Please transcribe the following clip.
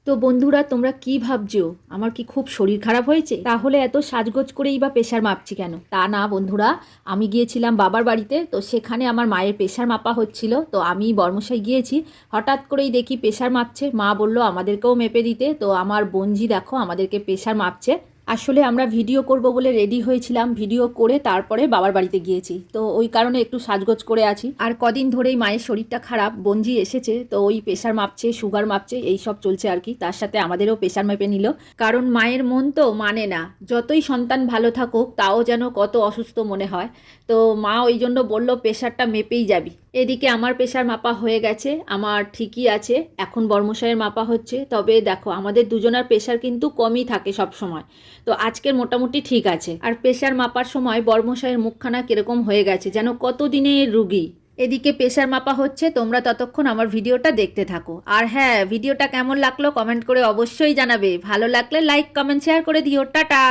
তো বন্ধুরা, তোমরা কি ভাবছো আমার কি খুব শরীর খারাপ হয়েছে? তাহলে এত সাজগোজ করেই বা প্রেশার মাপছি কেন? তা না বন্ধুরা, আমি গিয়েছিলাম বাবার বাড়িতে, তো সেখানে আমার মায়ের প্রেশার মাপা হচ্ছিল। তো আমি বর্মশাই গিয়েছি, হঠাৎ করেই দেখি প্রেশার মাপছে। মা বলল আমাদেরকেও মেপে দিতে, তো আমার বোনজি দেখো আমাদেরকে প্রেশার মাপছে। আসলে আমরা ভিডিও করব বলে রেডি হয়েছিলাম, ভিডিও করে তারপরে বাবার বাড়িতে গিয়েছি, তো ওই কারণে একটু সাজগোজ করে আছি। আর কদিন ধরেই মায়ের শরীরটা খারাপ, বঞ্জি এসেছে, তো ওই প্রেশার মাপছে, সুগার মাপছে, এই সব চলছে আর কি। তার সাথে আমাদেরও প্রেশার মেপে নিল, কারণ মায়ের মন তো মানে না, যতই সন্তান ভালো থাকুক তাও যেন কত অসুস্থ মনে হয়। তো মা ওই জন্য বলল প্রেশারটা মেপেই যাবি। এদিকে আমার প্রেশার মাপা হয়ে গেছে, আমার ঠিকই আছে। এখন বর্মশাইয়ের মাপা হচ্ছে, তবে দেখো আমাদের দুজনের প্রেশার কিন্তু কমই থাকে সব সময়। তো আজকের মোটামুটি ঠিক আছে। আর প্রেশার মাপার সময় বর্মশাইয়ের মুখখানা কিরকম হয়ে গেছে যেন কতদিনের রুগী। এদিকে প্রেশার মাপা হচ্ছে, তোমরা ততক্ষণ আমার ভিডিওটা দেখতে থাকো। আর হ্যাঁ, ভিডিওটা কেমন লাগলো কমেন্ট করে অবশ্যই জানাবে, ভালো লাগলে লাইক কমেন্ট শেয়ার করে দিও। টাটা।